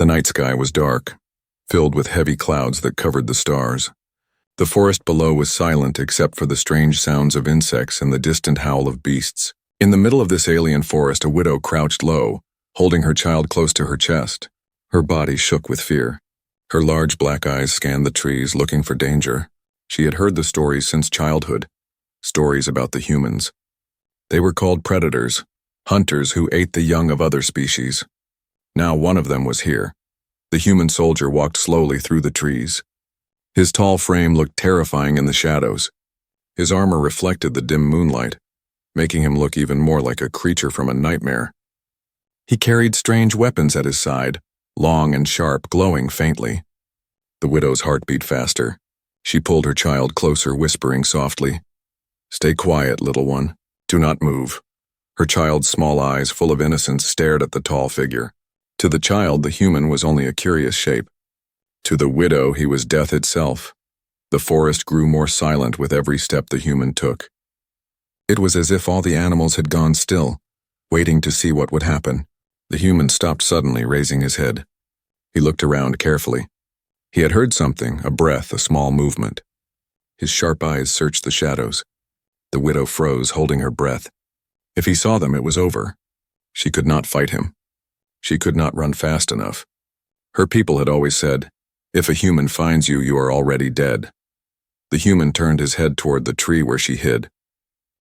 The night sky was dark, filled with heavy clouds that covered the stars. The forest below was silent except for the strange sounds of insects and the distant howl of beasts. In the middle of this alien forest, a widow crouched low, holding her child close to her chest. Her body shook with fear. Her large black eyes scanned the trees, looking for danger. She had heard the stories since childhood, stories about the humans. They were called predators, hunters who ate the young of other species. Now one of them was here. The human soldier walked slowly through the trees. His tall frame looked terrifying in the shadows. His armor reflected the dim moonlight, making him look even more like a creature from a nightmare. He carried strange weapons at his side, long and sharp, glowing faintly. The widow's heart beat faster. She pulled her child closer, whispering softly, "Stay quiet, little one. Do not move." Her child's small eyes, full of innocence, stared at the tall figure. To the child, the human was only a curious shape. To the widow, he was death itself. The forest grew more silent with every step the human took. It was as if all the animals had gone still, waiting to see what would happen. The human stopped suddenly, raising his head. He looked around carefully. He had heard something, a breath, a small movement. His sharp eyes searched the shadows. The widow froze, holding her breath. If he saw them, it was over. She could not fight him. She could not run fast enough. Her people had always said, "If a human finds you, you are already dead." The human turned his head toward the tree where she hid.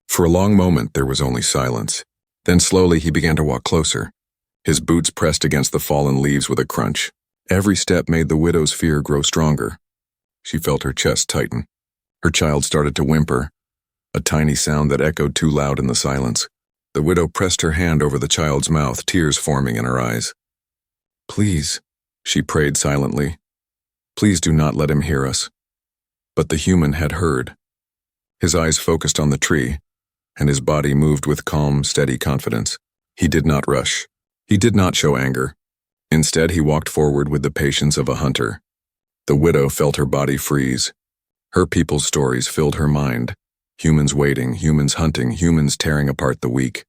For a long moment, there was only silence. Then slowly he began to walk closer. His boots pressed against the fallen leaves with a crunch. Every step made the widow's fear grow stronger. She felt her chest tighten. Her child started to whimper, a tiny sound that echoed too loud in the silence. The widow pressed her hand over the child's mouth, tears forming in her eyes. "Please," she prayed silently. "Please do not let him hear us." But the human had heard. His eyes focused on the tree, and his body moved with calm, steady confidence. He did not rush. He did not show anger. Instead, he walked forward with the patience of a hunter. The widow felt her body freeze. Her people's stories filled her mind. Humans waiting, humans hunting, humans tearing apart the weak.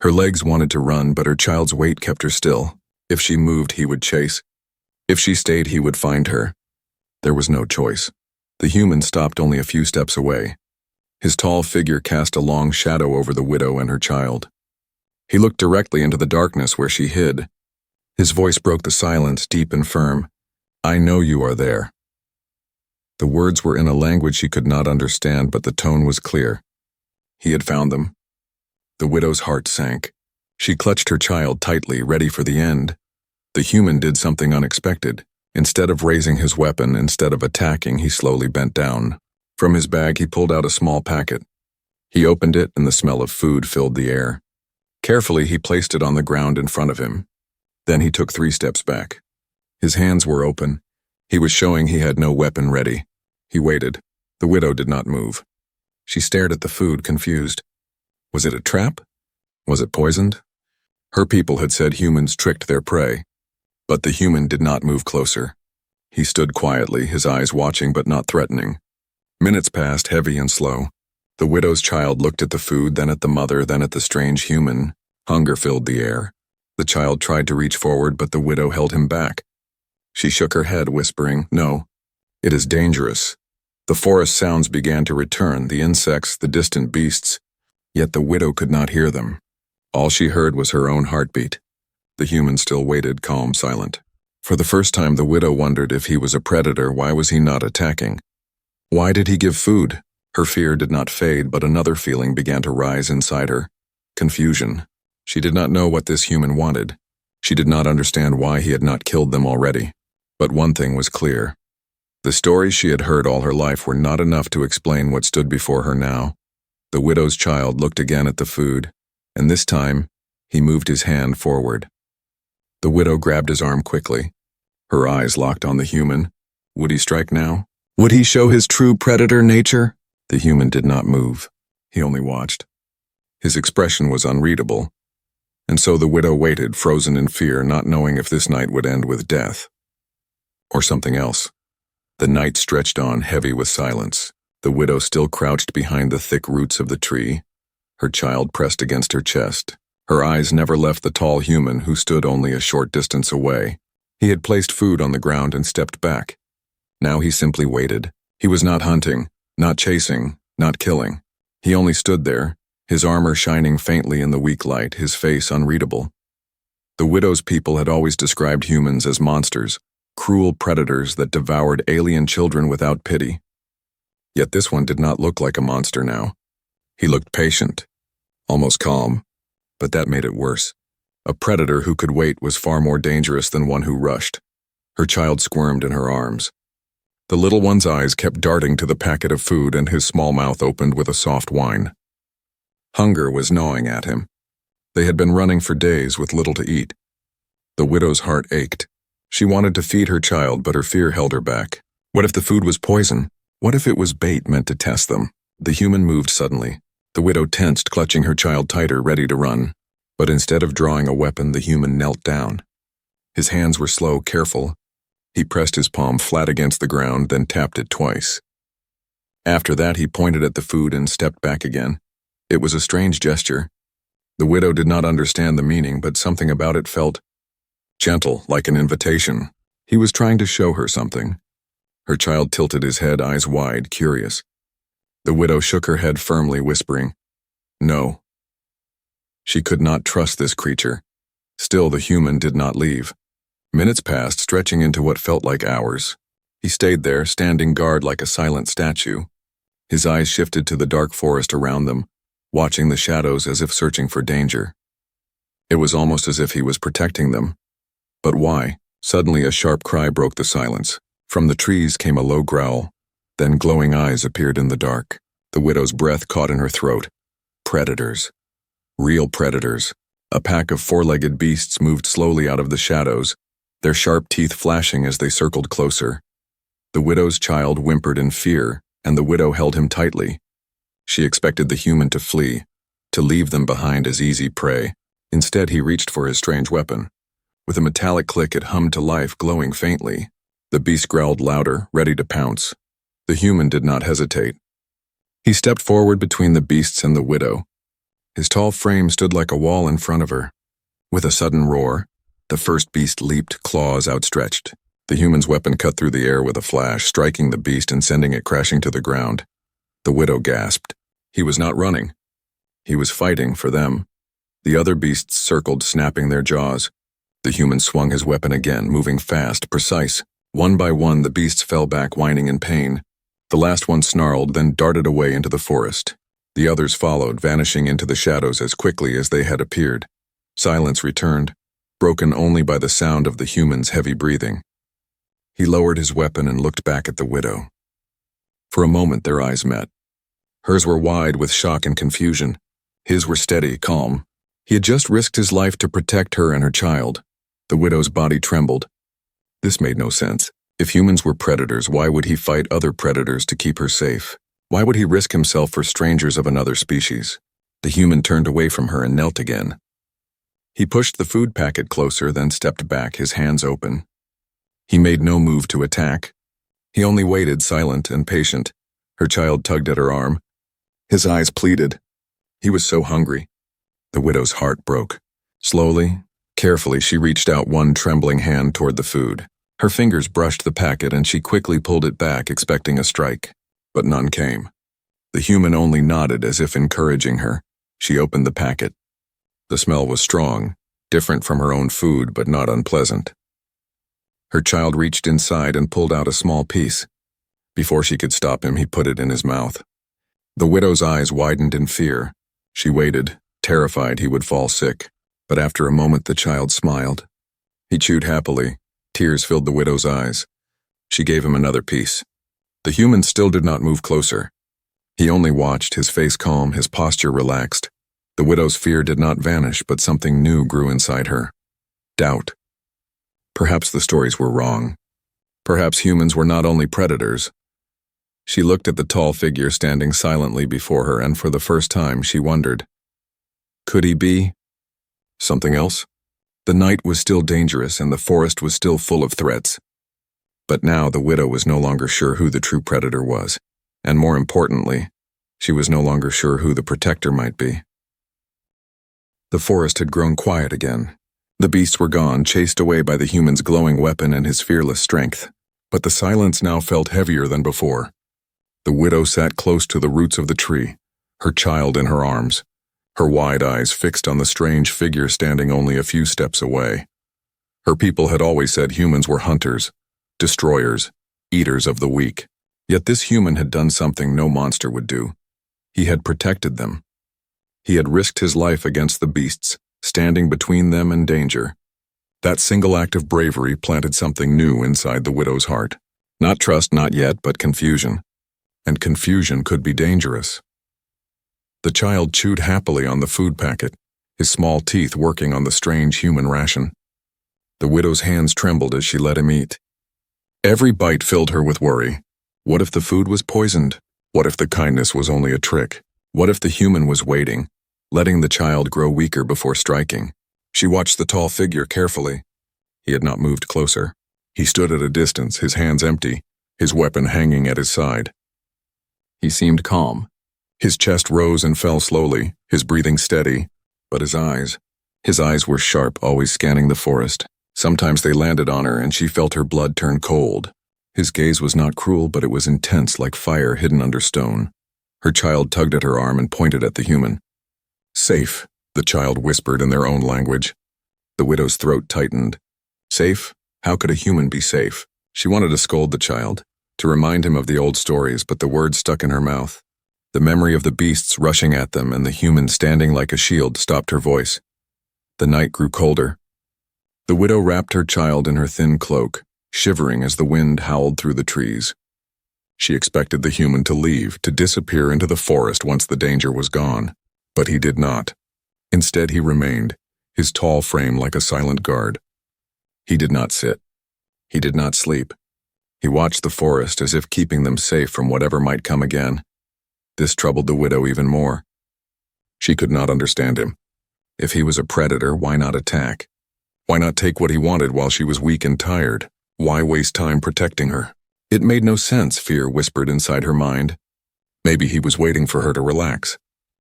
Her legs wanted to run, but her child's weight kept her still. If she moved, he would chase. If she stayed, he would find her. There was no choice. The human stopped only a few steps away. His tall figure cast a long shadow over the widow and her child. He looked directly into the darkness where she hid. His voice broke the silence, deep and firm. "I know you are there." The words were in a language she could not understand, but the tone was clear. He had found them. The widow's heart sank. She clutched her child tightly, ready for the end. The human did something unexpected. Instead of raising his weapon, instead of attacking, he slowly bent down. From his bag, he pulled out a small packet. He opened it, and the smell of food filled the air. Carefully, he placed it on the ground in front of him. Then he took 3 steps back. His hands were open. He was showing he had no weapon ready. He waited. The widow did not move. She stared at the food, confused. Was it a trap? Was it poisoned? Her people had said humans tricked their prey. But the human did not move closer. He stood quietly, his eyes watching but not threatening. Minutes passed, heavy and slow. The widow's child looked at the food, then at the mother, then at the strange human. Hunger filled the air. The child tried to reach forward, but the widow held him back. She shook her head, whispering, "No, it is dangerous." The forest sounds began to return, the insects, the distant beasts. Yet the widow could not hear them. All she heard was her own heartbeat. The human still waited, calm, silent. For the first time, the widow wondered if he was a predator. Why was he not attacking? Why did he give food? Her fear did not fade, but another feeling began to rise inside her. Confusion. She did not know what this human wanted. She did not understand why he had not killed them already. But one thing was clear. The stories she had heard all her life were not enough to explain what stood before her now. The widow's child looked again at the food, and this time, he moved his hand forward. The widow grabbed his arm quickly. Her eyes locked on the human. Would he strike now? Would he show his true predator nature? The human did not move. He only watched. His expression was unreadable. And so the widow waited, frozen in fear, not knowing if this night would end with death. Or something else. The night stretched on, heavy with silence. The widow still crouched behind the thick roots of the tree, her child pressed against her chest. Her eyes never left the tall human who stood only a short distance away. He had placed food on the ground and stepped back. Now he simply waited. He was not hunting, not chasing, not killing. He only stood there, his armor shining faintly in the weak light, his face unreadable. The widow's people had always described humans as monsters, cruel predators that devoured alien children without pity. Yet this one did not look like a monster now. He looked patient, almost calm, but that made it worse. A predator who could wait was far more dangerous than one who rushed. Her child squirmed in her arms. The little one's eyes kept darting to the packet of food, and his small mouth opened with a soft whine. Hunger was gnawing at him. They had been running for days with little to eat. The widow's heart ached. She wanted to feed her child, but her fear held her back. What if the food was poison? What if it was bait meant to test them? The human moved suddenly. The widow tensed, clutching her child tighter, ready to run. But instead of drawing a weapon, the human knelt down. His hands were slow, careful. He pressed his palm flat against the ground, then tapped it twice. After that, he pointed at the food and stepped back again. It was a strange gesture. The widow did not understand the meaning, but something about it felt gentle, like an invitation. He was trying to show her something. Her child tilted his head, eyes wide, curious. The widow shook her head firmly, whispering, "No." She could not trust this creature. Still, the human did not leave. Minutes passed, stretching into what felt like hours. He stayed there, standing guard like a silent statue. His eyes shifted to the dark forest around them, watching the shadows as if searching for danger. It was almost as if he was protecting them. But why? Suddenly a sharp cry broke the silence. From the trees came a low growl. Then glowing eyes appeared in the dark. The widow's breath caught in her throat. Predators. Real predators. A pack of four-legged beasts moved slowly out of the shadows, their sharp teeth flashing as they circled closer. The widow's child whimpered in fear, and the widow held him tightly. She expected the human to flee, to leave them behind as easy prey. Instead, he reached for his strange weapon. With a metallic click, it hummed to life, glowing faintly. The beast growled louder, ready to pounce. The human did not hesitate. He stepped forward between the beasts and the widow. His tall frame stood like a wall in front of her. With a sudden roar, the first beast leaped, claws outstretched. The human's weapon cut through the air with a flash, striking the beast and sending it crashing to the ground. The widow gasped. He was not running. He was fighting for them. The other beasts circled, snapping their jaws. The human swung his weapon again, moving fast, precise. One by one, the beasts fell back, whining in pain. The last one snarled, then darted away into the forest. The others followed, vanishing into the shadows as quickly as they had appeared. Silence returned, broken only by the sound of the human's heavy breathing. He lowered his weapon and looked back at the widow. For a moment, their eyes met. Hers were wide with shock and confusion. His were steady, calm. He had just risked his life to protect her and her child. The widow's body trembled. This made no sense. If humans were predators, why would he fight other predators to keep her safe? Why would he risk himself for strangers of another species? The human turned away from her and knelt again. He pushed the food packet closer, then stepped back, his hands open. He made no move to attack. He only waited, silent and patient. Her child tugged at her arm. His eyes pleaded. He was so hungry. The widow's heart broke. Slowly, carefully, she reached out one trembling hand toward the food. Her fingers brushed the packet and she quickly pulled it back, expecting a strike. But none came. The human only nodded as if encouraging her. She opened the packet. The smell was strong, different from her own food, but not unpleasant. Her child reached inside and pulled out a small piece. Before she could stop him, he put it in his mouth. The widow's eyes widened in fear. She waited, terrified he would fall sick. But after a moment, the child smiled. He chewed happily. Tears filled the widow's eyes. She gave him another piece. The human still did not move closer. He only watched, his face calm, his posture relaxed. The widow's fear did not vanish, but something new grew inside her. Doubt. Perhaps the stories were wrong. Perhaps humans were not only predators. She looked at the tall figure standing silently before her, and for the first time she wondered. Could he be something else? The night was still dangerous and the forest was still full of threats. But now the widow was no longer sure who the true predator was, and more importantly, she was no longer sure who the protector might be. The forest had grown quiet again. The beasts were gone, chased away by the human's glowing weapon and his fearless strength. But the silence now felt heavier than before. The widow sat close to the roots of the tree, her child in her arms, her wide eyes fixed on the strange figure standing only a few steps away. Her people had always said humans were hunters, destroyers, eaters of the weak. Yet this human had done something no monster would do. He had protected them. He had risked his life against the beasts, standing between them and danger. That single act of bravery planted something new inside the widow's heart. Not trust, not yet, but confusion. And confusion could be dangerous. The child chewed happily on the food packet, his small teeth working on the strange human ration. The widow's hands trembled as she let him eat. Every bite filled her with worry. What if the food was poisoned? What if the kindness was only a trick? What if the human was waiting, letting the child grow weaker before striking? She watched the tall figure carefully. He had not moved closer. He stood at a distance, his hands empty, his weapon hanging at his side. He seemed calm. His chest rose and fell slowly, his breathing steady, but his eyes were sharp, always scanning the forest. Sometimes they landed on her and she felt her blood turn cold. His gaze was not cruel, but it was intense, like fire hidden under stone. Her child tugged at her arm and pointed at the human. "Safe," the child whispered in their own language. The widow's throat tightened. Safe? How could a human be safe? She wanted to scold the child, to remind him of the old stories, but the words stuck in her mouth. The memory of the beasts rushing at them and the human standing like a shield stopped her voice. The night grew colder. The widow wrapped her child in her thin cloak, shivering as the wind howled through the trees. She expected the human to leave, to disappear into the forest once the danger was gone. But he did not. Instead, he remained, his tall frame like a silent guard. He did not sit. He did not sleep. He watched the forest as if keeping them safe from whatever might come again. This troubled the widow even more. She could not understand him. If he was a predator, why not attack? Why not take what he wanted while she was weak and tired? Why waste time protecting her? It made no sense, fear whispered inside her mind. Maybe he was waiting for her to relax.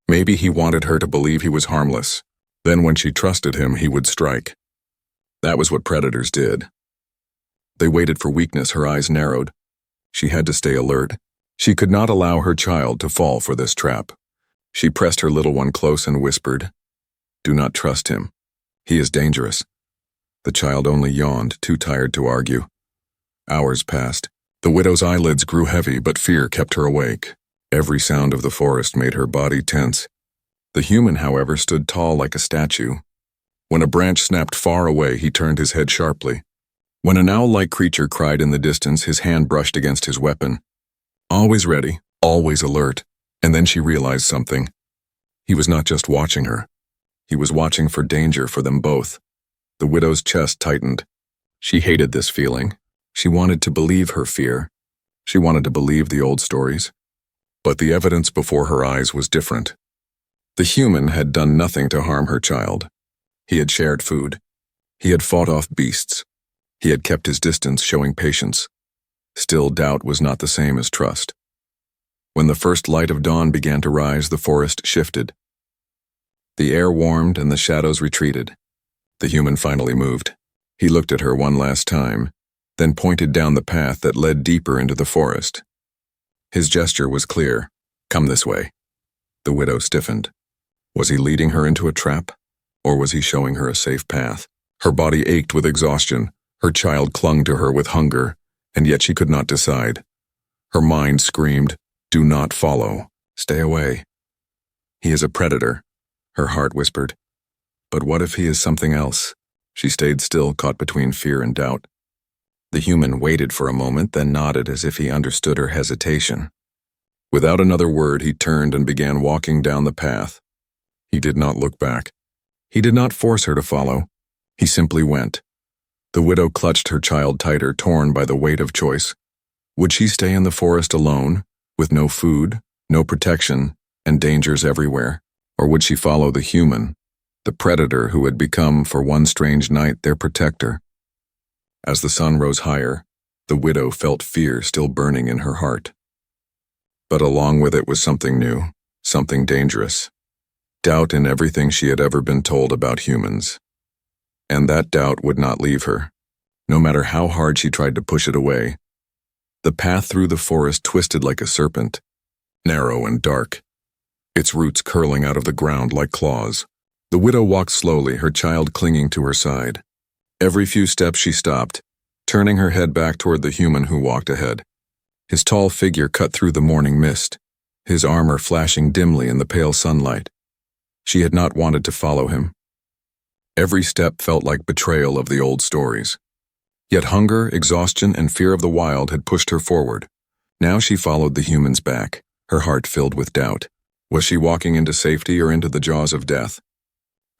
Maybe he wanted her to believe he was harmless. Then when she trusted him, he would strike. That was what predators did. They waited for weakness, her eyes narrowed. She had to stay alert. She could not allow her child to fall for this trap. She pressed her little one close and whispered, "Do not trust him. He is dangerous." The child only yawned, too tired to argue. Hours passed. The widow's eyelids grew heavy, but fear kept her awake. Every sound of the forest made her body tense. The human, however, stood tall like a statue. When a branch snapped far away, he turned his head sharply. When an owl-like creature cried in the distance, his hand brushed against his weapon. Always ready, always alert. And then she realized something. He was not just watching her. He was watching for danger for them both. The widow's chest tightened. She hated this feeling. She wanted to believe her fear. She wanted to believe the old stories. But the evidence before her eyes was different. The human had done nothing to harm her child. He had shared food. He had fought off beasts. He had kept his distance, showing patience. Still, doubt was not the same as trust. When the first light of dawn began to rise, the forest shifted. The air warmed and the shadows retreated. The human finally moved. He looked at her one last time, then pointed down the path that led deeper into the forest. His gesture was clear. "Come this way." The widow stiffened. Was he leading her into a trap, or was he showing her a safe path? Her body ached with exhaustion. Her child clung to her with hunger, and yet she could not decide. Her mind screamed, "Do not follow. Stay away." "He is a predator," her heart whispered. But what if he is something else? She stayed still, caught between fear and doubt. The human waited for a moment, then nodded as if he understood her hesitation. Without another word, he turned and began walking down the path. He did not look back. He did not force her to follow. He simply went. The widow clutched her child tighter, torn by the weight of choice. Would she stay in the forest alone, with no food, no protection, and dangers everywhere? Or would she follow the human, the predator who had become, for one strange night, their protector? As the sun rose higher, the widow felt fear still burning in her heart. But along with it was something new, something dangerous. Doubt in everything she had ever been told about humans. and that doubt would not leave her, no matter how hard she tried to push it away. The path through the forest twisted like a serpent, narrow and dark, its roots curling out of the ground like claws. The widow walked slowly, her child clinging to her side. Every few steps she stopped, turning her head back toward the human who walked ahead. His tall figure cut through the morning mist, his armor flashing dimly in the pale sunlight. She had not wanted to follow him. Every step felt like betrayal of the old stories. Yet hunger, exhaustion, and fear of the wild had pushed her forward. Now she followed the human's back, her heart filled with doubt. Was she walking into safety or into the jaws of death?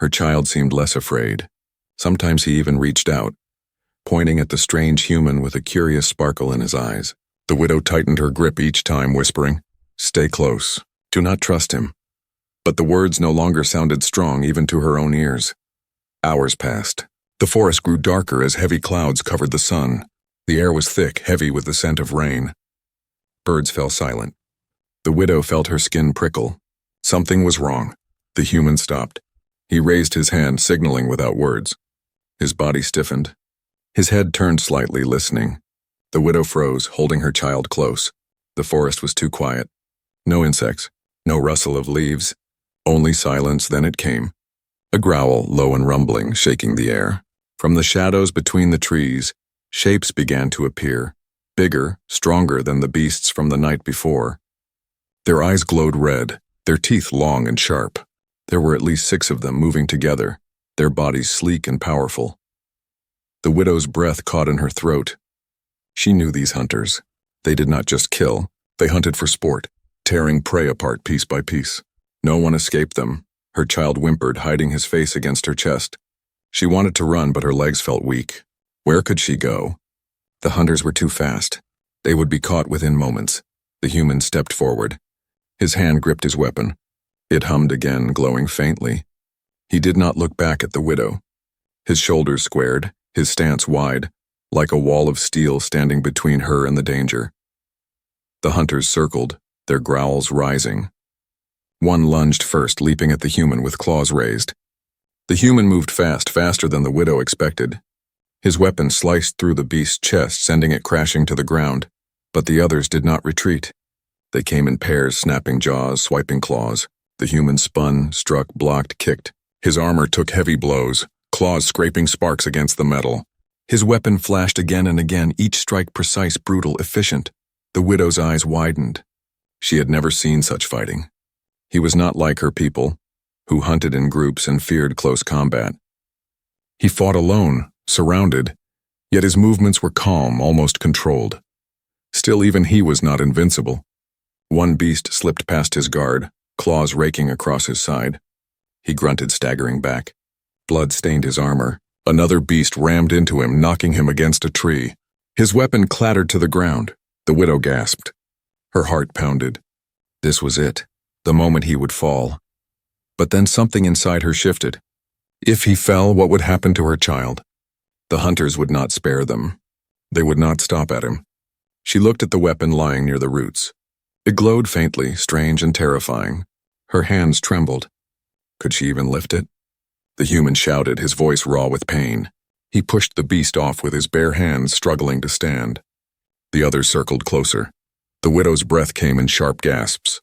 Her child seemed less afraid. Sometimes he even reached out, pointing at the strange human with a curious sparkle in his eyes. The widow tightened her grip each time, whispering, "Stay close. Do not trust him." But the words no longer sounded strong even to her own ears. Hours passed. The forest grew darker as heavy clouds covered the sun. The air was thick, heavy with the scent of rain. Birds fell silent. The widow felt her skin prickle. Something was wrong. The human stopped. He raised his hand, signaling without words. His body stiffened. His head turned slightly, listening. The widow froze, holding her child close. The forest was too quiet. No insects, no rustle of leaves, only silence. Then it came. A growl, low and rumbling, shaking the air. From the shadows between the trees, shapes began to appear, bigger, stronger than the beasts from the night before. Their eyes glowed red, their teeth long and sharp. There were at least 6 of them moving together, their bodies sleek and powerful. The widow's breath caught in her throat. She knew these hunters. They did not just kill, they hunted for sport, tearing prey apart piece by piece. No one escaped them. Her child whimpered, hiding his face against her chest. She wanted to run, but her legs felt weak. Where could she go? The hunters were too fast. They would be caught within moments. The human stepped forward. His hand gripped his weapon. It hummed again, glowing faintly. He did not look back at the widow. His shoulders squared, his stance wide, like a wall of steel standing between her and the danger. The hunters circled, their growls rising. One lunged first, leaping at the human with claws raised. The human moved fast, faster than the widow expected. His weapon sliced through the beast's chest, sending it crashing to the ground. But the others did not retreat. They came in pairs, snapping jaws, swiping claws. The human spun, struck, blocked, kicked. His armor took heavy blows, claws scraping sparks against the metal. His weapon flashed again and again, each strike precise, brutal, efficient. The widow's eyes widened. She had never seen such fighting. He was not like her people, who hunted in groups and feared close combat. He fought alone, surrounded, yet his movements were calm, almost controlled. Still, even he was not invincible. One beast slipped past his guard, claws raking across his side. He grunted, staggering back. Blood stained his armor. Another beast rammed into him, knocking him against a tree. His weapon clattered to the ground. The widow gasped. Her heart pounded. This was it, the moment he would fall. But then something inside her shifted. If he fell, what would happen to her child? The hunters would not spare them. They would not stop at him. She looked at the weapon lying near the roots. It glowed faintly, strange and terrifying. Her hands trembled. Could she even lift it? The human shouted, his voice raw with pain. He pushed the beast off with his bare hands, struggling to stand. The others circled closer. The widow's breath came in sharp gasps.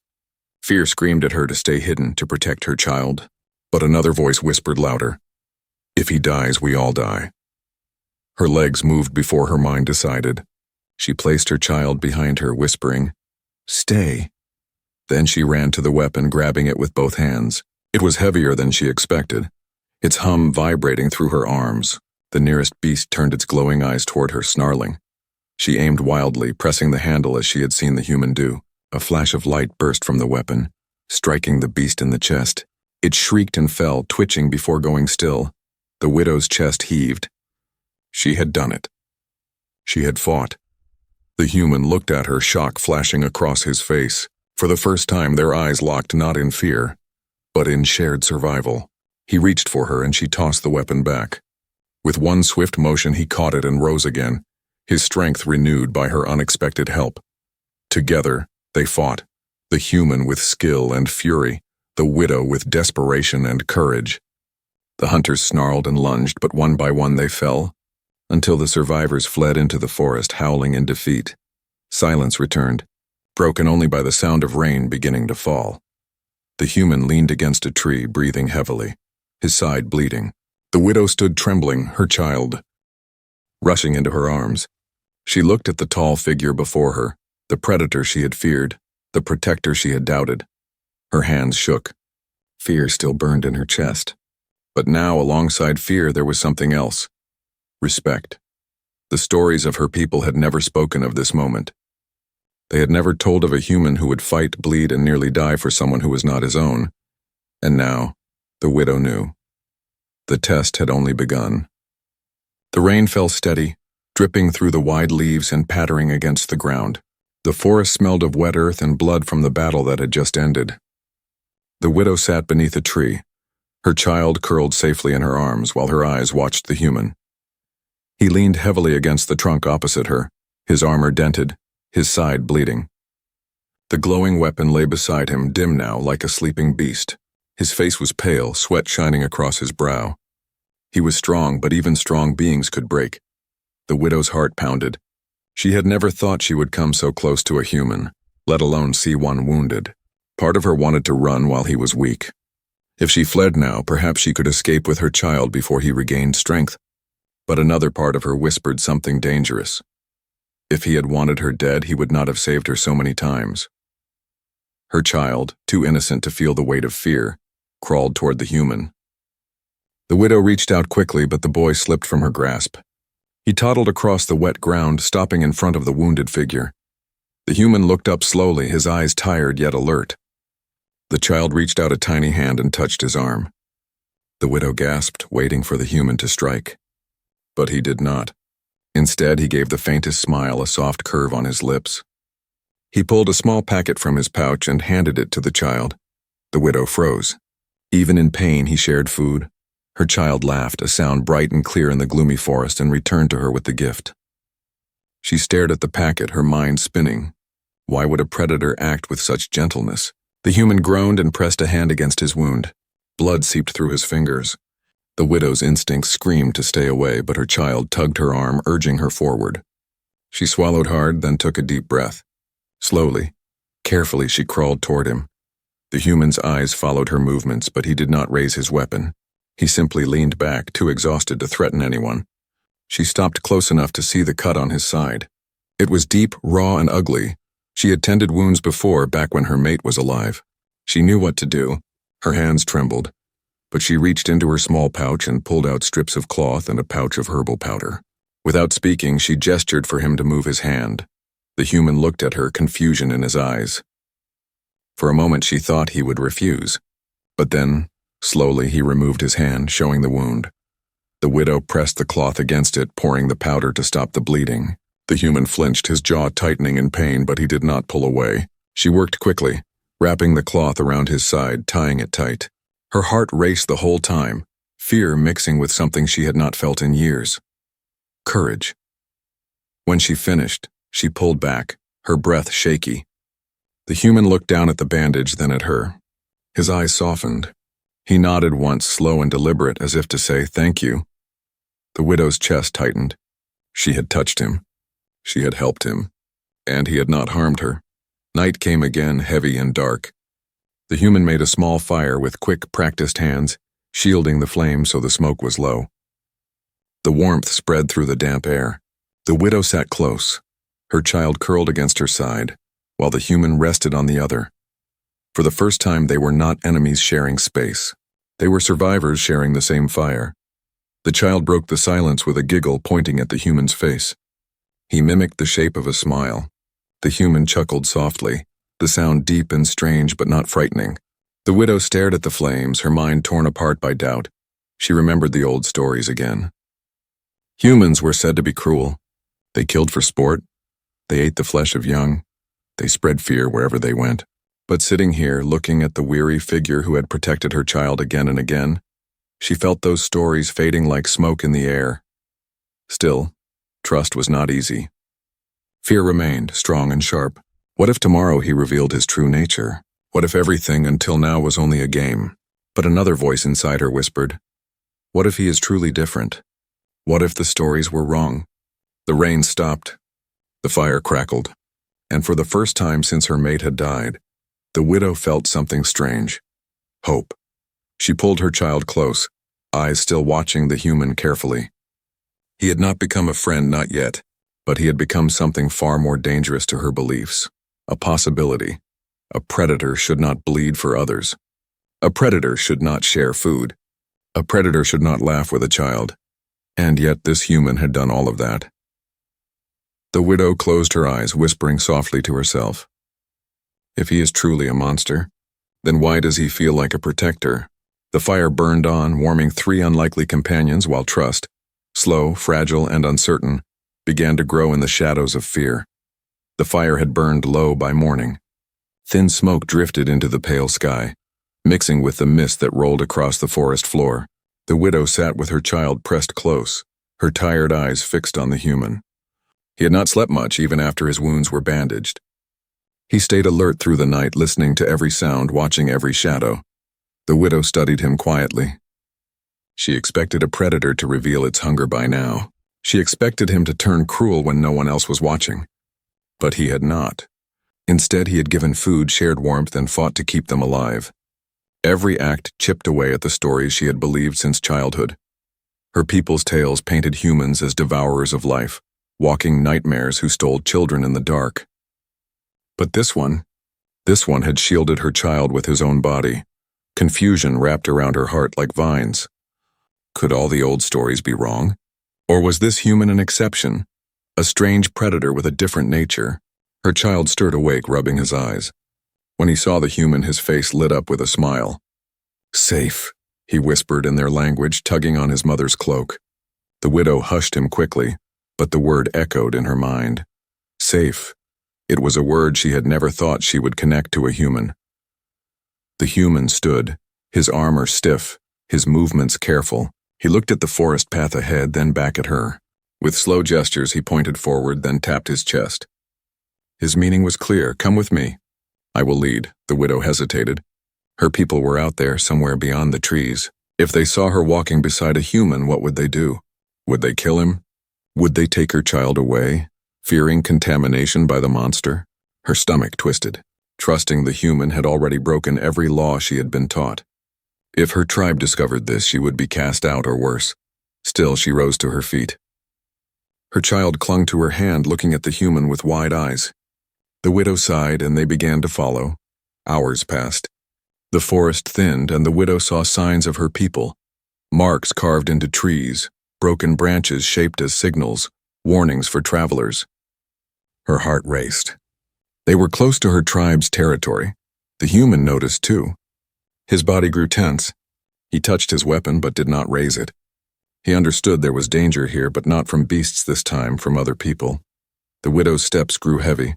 Fear screamed at her to stay hidden, to protect her child. But another voice whispered louder. If he dies, we all die. Her legs moved before her mind decided. She placed her child behind her, whispering, "Stay." Then she ran to the weapon, grabbing it with both hands. It was heavier than she expected, its hum vibrating through her arms. The nearest beast turned its glowing eyes toward her, snarling. She aimed wildly, pressing the handle as she had seen the human do. A flash of light burst from the weapon, striking the beast in the chest. It shrieked and fell, twitching before going still. The widow's chest heaved. She had done it. She had fought. The human looked at her, shock flashing across his face. For the first time, their eyes locked not in fear, but in shared survival. He reached for her and she tossed the weapon back. With one swift motion, he caught it and rose again, his strength renewed by her unexpected help. Together, they fought, the human with skill and fury, the widow with desperation and courage. The hunters snarled and lunged, but one by one they fell, until the survivors fled into the forest, howling in defeat. Silence returned, broken only by the sound of rain beginning to fall. The human leaned against a tree, breathing heavily, his side bleeding. The widow stood trembling, her child rushing into her arms. She looked at the tall figure before her, the predator she had feared, the protector she had doubted. Her hands shook. Fear still burned in her chest. But now, alongside fear, there was something else. Respect. The stories of her people had never spoken of this moment. They had never told of a human who would fight, bleed, and nearly die for someone who was not his own. And now, the widow knew. The test had only begun. The rain fell steady, dripping through the wide leaves and pattering against the ground. The forest smelled of wet earth and blood from the battle that had just ended. The widow sat beneath a tree, her child curled safely in her arms while her eyes watched the human. He leaned heavily against the trunk opposite her, his armor dented, his side bleeding. The glowing weapon lay beside him, dim now, like a sleeping beast. His face was pale, sweat shining across his brow. He was strong, but even strong beings could break. The widow's heart pounded. She had never thought she would come so close to a human, let alone see one wounded. Part of her wanted to run while he was weak. If she fled now, perhaps she could escape with her child before he regained strength. But another part of her whispered something dangerous. If he had wanted her dead, he would not have saved her so many times. Her child, too innocent to feel the weight of fear, crawled toward the human. The widow reached out quickly, but the boy slipped from her grasp. He toddled across the wet ground, stopping in front of the wounded figure. The human looked up slowly, his eyes tired yet alert. The child reached out a tiny hand and touched his arm. The widow gasped, waiting for the human to strike. But he did not. Instead, he gave the faintest smile, a soft curve on his lips. He pulled a small packet from his pouch and handed it to the child. The widow froze. Even in pain, he shared food. Her child laughed, a sound bright and clear in the gloomy forest, and returned to her with the gift. She stared at the packet, her mind spinning. Why would a predator act with such gentleness? The human groaned and pressed a hand against his wound. Blood seeped through his fingers. The widow's instincts screamed to stay away, but her child tugged her arm, urging her forward. She swallowed hard, then took a deep breath. Slowly, carefully, she crawled toward him. The human's eyes followed her movements, but he did not raise his weapon. He simply leaned back, too exhausted to threaten anyone. She stopped close enough to see the cut on his side. It was deep, raw, and ugly. She had tended wounds before, back when her mate was alive. She knew what to do. Her hands trembled, but she reached into her small pouch and pulled out strips of cloth and a pouch of herbal powder. Without speaking, she gestured for him to move his hand. The human looked at her, confusion in his eyes. For a moment she thought he would refuse, but then, slowly, he removed his hand, showing the wound. The widow pressed the cloth against it, pouring the powder to stop the bleeding. The human flinched, his jaw tightening in pain, but he did not pull away. She worked quickly, wrapping the cloth around his side, tying it tight. Her heart raced the whole time, fear mixing with something she had not felt in years. Courage. When she finished, she pulled back, her breath shaky. The human looked down at the bandage, then at her. His eyes softened. He nodded once, slow and deliberate, as if to say, "Thank you." The widow's chest tightened. She had touched him. She had helped him. And he had not harmed her. Night came again, heavy and dark. The human made a small fire with quick, practiced hands, shielding the flame so the smoke was low. The warmth spread through the damp air. The widow sat close, her child curled against her side, while the human rested on the other. For the first time, they were not enemies sharing space. They were survivors sharing the same fire. The child broke the silence with a giggle, pointing at the human's face. He mimicked the shape of a smile. The human chuckled softly, the sound deep and strange but not frightening. The widow stared at the flames, her mind torn apart by doubt. She remembered the old stories again. Humans were said to be cruel. They killed for sport. They ate the flesh of young. They spread fear wherever they went. But sitting here, looking at the weary figure who had protected her child again and again, she felt those stories fading like smoke in the air. Still, trust was not easy. Fear remained, strong and sharp. What if tomorrow he revealed his true nature? What if everything until now was only a game? But another voice inside her whispered, What if he is truly different? What if the stories were wrong? The rain stopped. The fire crackled. And for the first time since her mate had died, the widow felt something strange. Hope. She pulled her child close, eyes still watching the human carefully. He had not become a friend, not yet, but he had become something far more dangerous to her beliefs. A possibility. A predator should not bleed for others. A predator should not share food. A predator should not laugh with a child. And yet this human had done all of that. The widow closed her eyes, whispering softly to herself. If he is truly a monster, then why does he feel like a protector? The fire burned on, warming 3 unlikely companions while trust, slow, fragile, and uncertain, began to grow in the shadows of fear. The fire had burned low by morning. Thin smoke drifted into the pale sky, mixing with the mist that rolled across the forest floor. The widow sat with her child pressed close, her tired eyes fixed on the human. He had not slept much even after his wounds were bandaged. He stayed alert through the night, listening to every sound, watching every shadow. The widow studied him quietly. She expected a predator to reveal its hunger by now. She expected him to turn cruel when no one else was watching. But he had not. Instead, he had given food, shared warmth, and fought to keep them alive. Every act chipped away at the stories she had believed since childhood. Her people's tales painted humans as devourers of life, walking nightmares who stole children in the dark. But this one had shielded her child with his own body. Confusion wrapped around her heart like vines. Could all the old stories be wrong? Or was this human an exception? A strange predator with a different nature? Her child stirred awake, rubbing his eyes. When he saw the human, his face lit up with a smile. Safe, he whispered in their language, tugging on his mother's cloak. The widow hushed him quickly, but the word echoed in her mind. Safe. It was a word she had never thought she would connect to a human. The human stood, his armor stiff, his movements careful. He looked at the forest path ahead, then back at her. With slow gestures, he pointed forward, then tapped his chest. His meaning was clear. Come with me. I will lead. The widow hesitated. Her people were out there, somewhere beyond the trees. If they saw her walking beside a human, what would they do? Would they kill him? Would they take her child away, fearing contamination by the monster? Her stomach twisted. Trusting the human had already broken every law she had been taught. If her tribe discovered this, she would be cast out or worse. Still, she rose to her feet. Her child clung to her hand, looking at the human with wide eyes. The widow sighed, and they began to follow. Hours passed. The forest thinned, and the widow saw signs of her people. Marks carved into trees, broken branches shaped as signals, warnings for travelers. Her heart raced. They were close to her tribe's territory. The human noticed too. His body grew tense. He touched his weapon but did not raise it. He understood there was danger here, but not from beasts this time, from other people. The widow's steps grew heavy.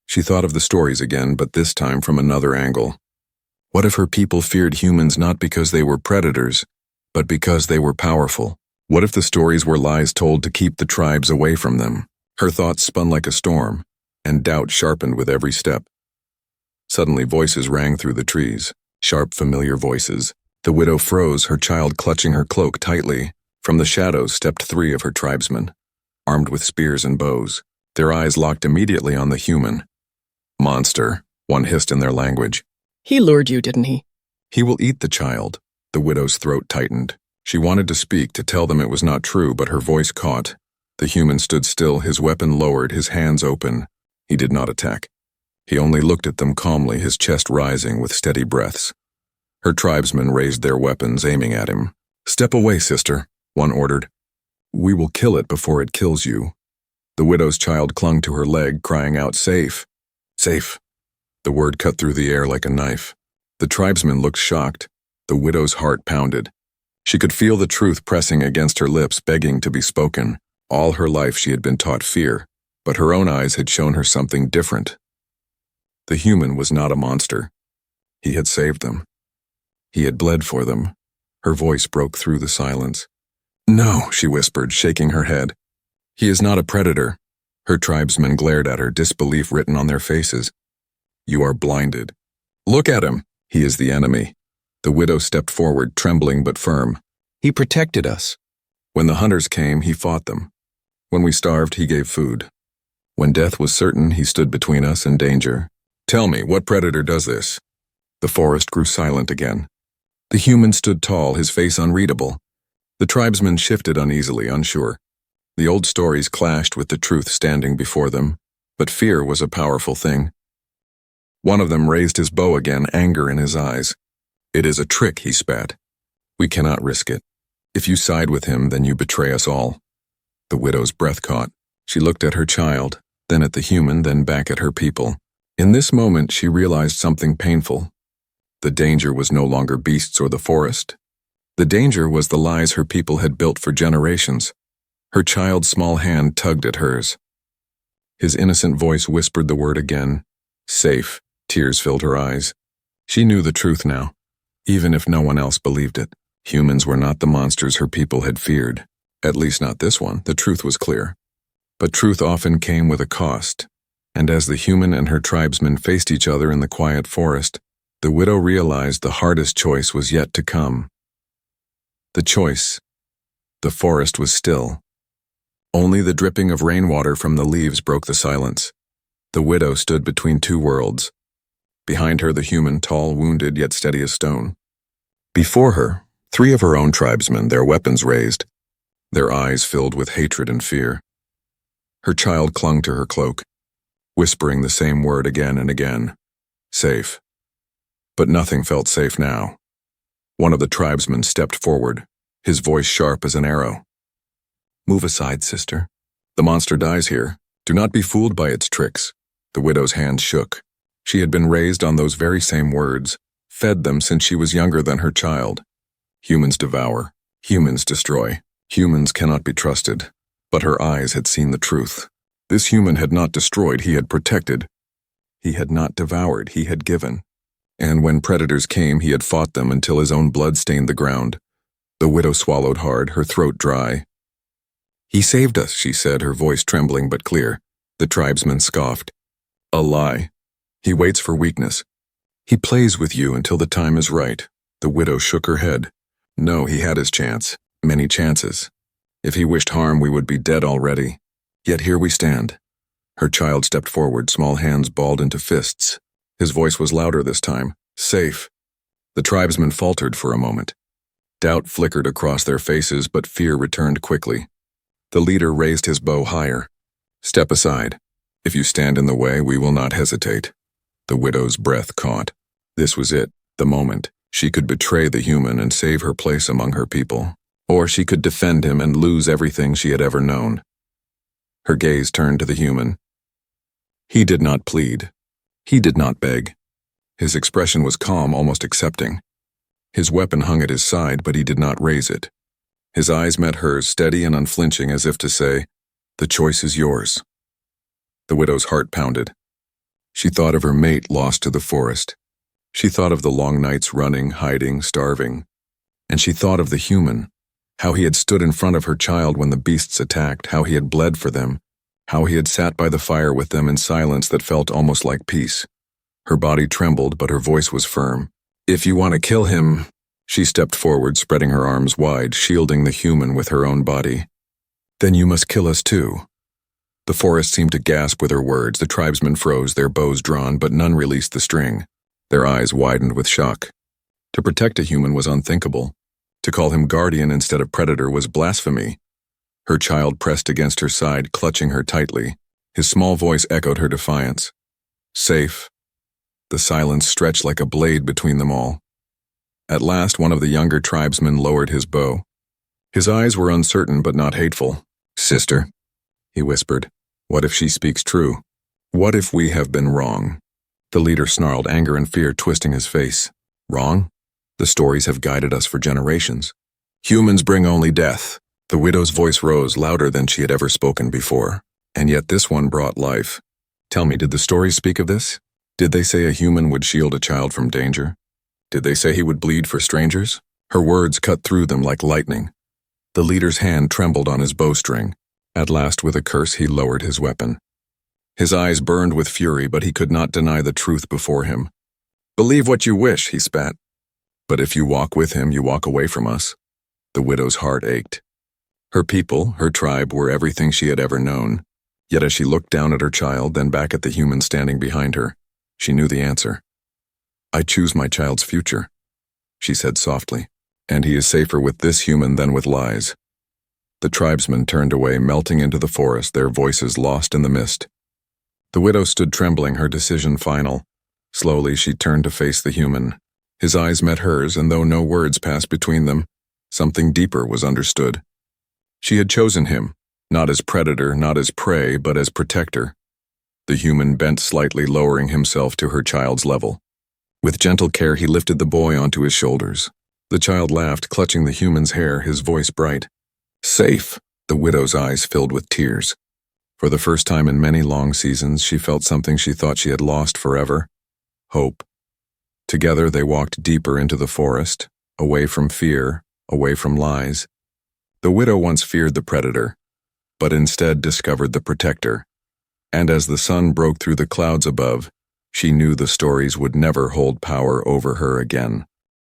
She thought of the stories again, but this time from another angle. What if her people feared humans not because they were predators, but because they were powerful? What if the stories were lies told to keep the tribes away from them? Her thoughts spun like a storm, and doubt sharpened with every step. Suddenly voices rang through the trees, sharp, familiar voices. The widow froze, her child clutching her cloak tightly. From the shadows stepped 3 of her tribesmen, armed with spears and bows. Their eyes locked immediately on the human. Monster, one hissed in their language. He lured you, didn't he? He will eat the child. The widow's throat tightened. She wanted to speak, to tell them it was not true, but her voice caught. The human stood still, his weapon lowered, his hands open. He did not attack. He only looked at them calmly, his chest rising with steady breaths. Her tribesmen raised their weapons, aiming at him. Step away, sister, one ordered. We will kill it before it kills you. The widow's child clung to her leg, crying out, safe. Safe. The word cut through the air like a knife. The tribesmen looked shocked. The widow's heart pounded. She could feel the truth pressing against her lips, begging to be spoken. All her life she had been taught fear, but her own eyes had shown her something different. The human was not a monster. He had saved them. He had bled for them. Her voice broke through the silence. No, she whispered, shaking her head. He is not a predator. Her tribesmen glared at her, disbelief written on their faces. You are blinded. Look at him. He is the enemy. The widow stepped forward, trembling but firm. He protected us. When the hunters came, he fought them. When we starved, he gave food. When death was certain, he stood between us and danger. Tell me, what predator does this? The forest grew silent again. The human stood tall, his face unreadable. The tribesmen shifted uneasily, unsure. The old stories clashed with the truth standing before them, but fear was a powerful thing. One of them raised his bow again, anger in his eyes. It is a trick, he spat. We cannot risk it. If you side with him, then you betray us all. The widow's breath caught. She looked at her child, then at the human, then back at her people. In this moment, she realized something painful. The danger was no longer beasts or the forest. The danger was the lies her people had built for generations. Her child's small hand tugged at hers. His innocent voice whispered the word again. Safe. Tears filled her eyes. She knew the truth now, even if no one else believed it. Humans were not the monsters her people had feared. At least not this one, the truth was clear. But truth often came with a cost, and as the human and her tribesmen faced each other in the quiet forest, the widow realized the hardest choice was yet to come. The choice. The forest was still. Only the dripping of rainwater from the leaves broke the silence. The widow stood between two worlds. Behind her the human, tall, wounded, yet steady as stone. Before her, 3 of her own tribesmen, their weapons raised, their eyes filled with hatred and fear. Her child clung to her cloak, whispering the same word again and again. Safe. But nothing felt safe now. One of the tribesmen stepped forward, his voice sharp as an arrow. Move aside, sister. The monster dies here. Do not be fooled by its tricks. The widow's hand shook. She had been raised on those very same words, fed them since she was younger than her child. Humans devour. Humans destroy. Humans cannot be trusted. But her eyes had seen the truth. This human had not destroyed, he had protected. He had not devoured, he had given. And when predators came, he had fought them until his own blood stained the ground. The widow swallowed hard, her throat dry. He saved us, she said, her voice trembling but clear. The tribesman scoffed. A lie. He waits for weakness. He plays with you until the time is right. The widow shook her head. No, he had his chance. Many chances. If he wished harm, we would be dead already. Yet here we stand. Her child stepped forward, small hands balled into fists. His voice was louder this time. Safe. The tribesmen faltered for a moment. Doubt flickered across their faces, but fear returned quickly. The leader raised his bow higher. Step aside. If you stand in the way, we will not hesitate. The widow's breath caught. This was it, the moment. She could betray the human and save her place among her people. Or she could defend him and lose everything she had ever known. Her gaze turned to the human. He did not plead. He did not beg. His expression was calm, almost accepting. His weapon hung at his side, but he did not raise it. His eyes met hers, steady and unflinching, as if to say, the choice is yours. The widow's heart pounded. She thought of her mate lost to the forest. She thought of the long nights running, hiding, starving. And she thought of the human, how he had stood in front of her child when the beasts attacked, how he had bled for them, how he had sat by the fire with them in silence that felt almost like peace. Her body trembled, but her voice was firm. If you want to kill him, she stepped forward, spreading her arms wide, shielding the human with her own body. Then you must kill us too. The forest seemed to gasp with her words. The tribesmen froze, their bows drawn, but none released the string. Their eyes widened with shock. To protect a human was unthinkable. To call him guardian instead of predator was blasphemy. Her child pressed against her side, clutching her tightly. His small voice echoed her defiance. Safe. The silence stretched like a blade between them all. At last, one of the younger tribesmen lowered his bow. His eyes were uncertain but not hateful. Sister, he whispered, what if she speaks true? What if we have been wrong? The leader snarled, anger and fear twisting his face. Wrong? The stories have guided us for generations. Humans bring only death. The widow's voice rose, louder than she had ever spoken before. And yet this one brought life. Tell me, did the stories speak of this? Did they say a human would shield a child from danger? Did they say he would bleed for strangers? Her words cut through them like lightning. The leader's hand trembled on his bowstring. At last, with a curse, he lowered his weapon. His eyes burned with fury, but he could not deny the truth before him. Believe what you wish, he spat. But if you walk with him, you walk away from us. The widow's heart ached. Her people, her tribe, were everything she had ever known. Yet as she looked down at her child, then back at the human standing behind her, she knew the answer. "I choose my child's future," she said softly, "and he is safer with this human than with lies." The tribesmen turned away, melting into the forest, their voices lost in the mist. The widow stood trembling, her decision final. Slowly she turned to face the human. His eyes met hers, and though no words passed between them, something deeper was understood. She had chosen him, not as predator, not as prey, but as protector. The human bent slightly, lowering himself to her child's level. With gentle care, he lifted the boy onto his shoulders. The child laughed, clutching the human's hair, his voice bright. "Safe!" The widow's eyes filled with tears. For the first time in many long seasons, she felt something she thought she had lost forever: hope. Together they walked deeper into the forest, away from fear, away from lies. The widow once feared the predator, but instead discovered the protector. And as the sun broke through the clouds above, she knew the stories would never hold power over her again.